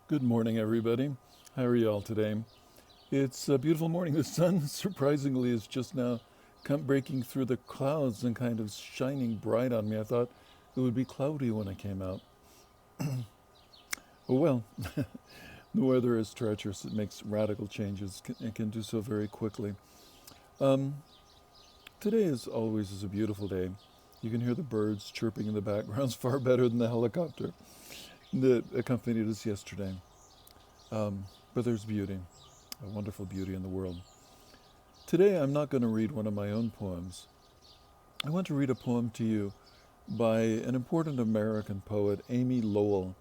Good morning, everybody. How are you all today? It's a beautiful morning. The sun, surprisingly, is just now breaking through the clouds and kind of shining bright on me. I thought it would be cloudy when I came out. Oh well, the weather is treacherous. It makes radical changes and can do so very quickly. Um, Today, as always, is a beautiful day. You can hear the birds chirping in the background. It's far better than the helicopter that accompanied us yesterday. But there's beauty, a wonderful beauty in the world. Today I'm not going to read one of my own poems. I want to read a poem to you by an important American poet, Amy Lowell,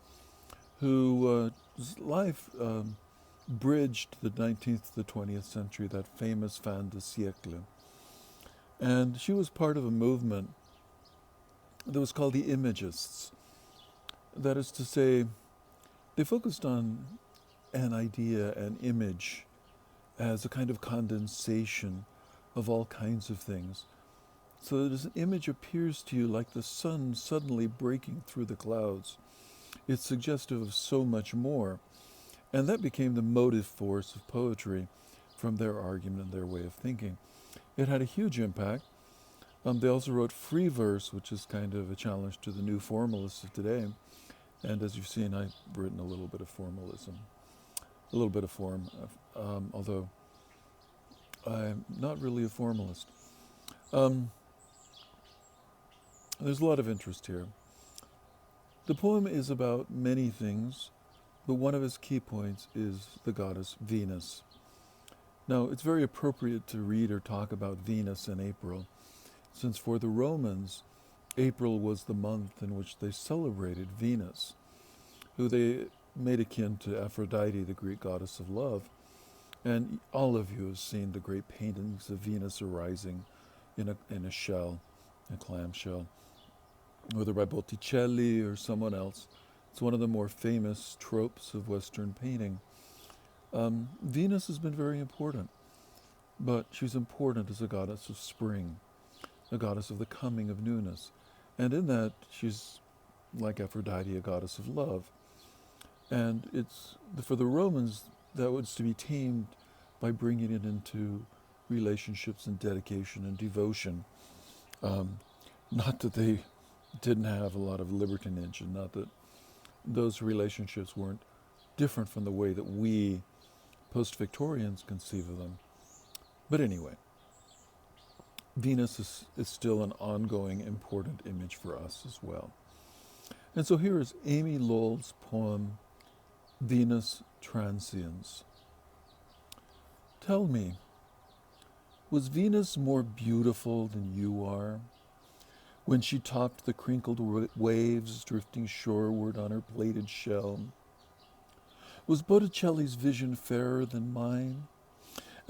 whose life bridged the 19th to the 20th century, that famous fin de siècle. And she was part of a movement that was called the Imagists. That is to say, they focused on an idea, an image, as a kind of condensation of all kinds of things. So that as an image appears to you like the sun suddenly breaking through the clouds, it's suggestive of so much more. And that became the motive force of poetry from their argument and their way of thinking. It had a huge impact. They also wrote free verse, which is kind of a challenge to the new formalists of today. And as you've seen, I've written a little bit of formalism, a little bit of form, although I'm not really a formalist. There's a lot of interest here. The poem is about many things, but one of its key points is the goddess Venus. Now, it's very appropriate to read or talk about Venus in April, since for the Romans, April was the month in which they celebrated Venus, who they made akin to Aphrodite, the Greek goddess of love. And all of you have seen the great paintings of Venus arising in a shell, a clam shell, whether by Botticelli or someone else. It's one of the more famous tropes of Western painting. Venus has been very important, but she's important as a goddess of spring, a goddess of the coming of newness. And in that, she's like Aphrodite, a goddess of love. And it's for the Romans, that was to be tamed by bringing it into relationships and dedication and devotion. Not that they didn't have a lot of libertinage, and not that those relationships weren't different from the way that we post-Victorians conceive of them. But anyway, Venus is still an ongoing important image for us as well. And so here is Amy Lowell's poem, Venus Transiens. Tell me, was Venus more beautiful than you are, when she topped the crinkled waves drifting shoreward on her plated shell? Was Botticelli's vision fairer than mine?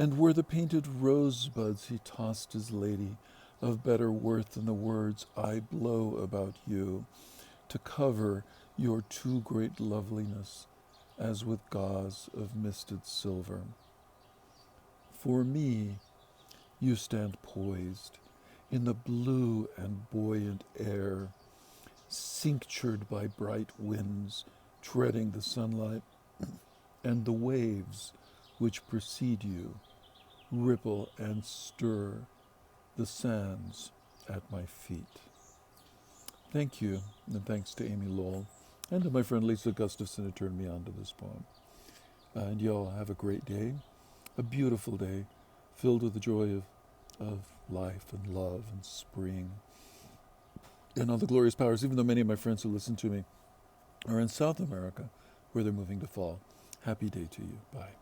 And were the painted rosebuds he tossed his lady of better worth than the words I blow about you, to cover your too great loveliness as with gauze of misted silver? For me, you stand poised in the blue and buoyant air, cinctured by bright winds treading the sunlight, and the waves which precede you ripple and stir the sands at my feet. Thank you, and thanks to Amy Lowell and to my friend Lisa Gustavson who turned me on to this poem. And y'all have a great day, a beautiful day, filled with the joy of life and love and spring and all the glorious powers, even though many of my friends who listen to me are in South America, where they're moving to fall. Happy day to you. Bye.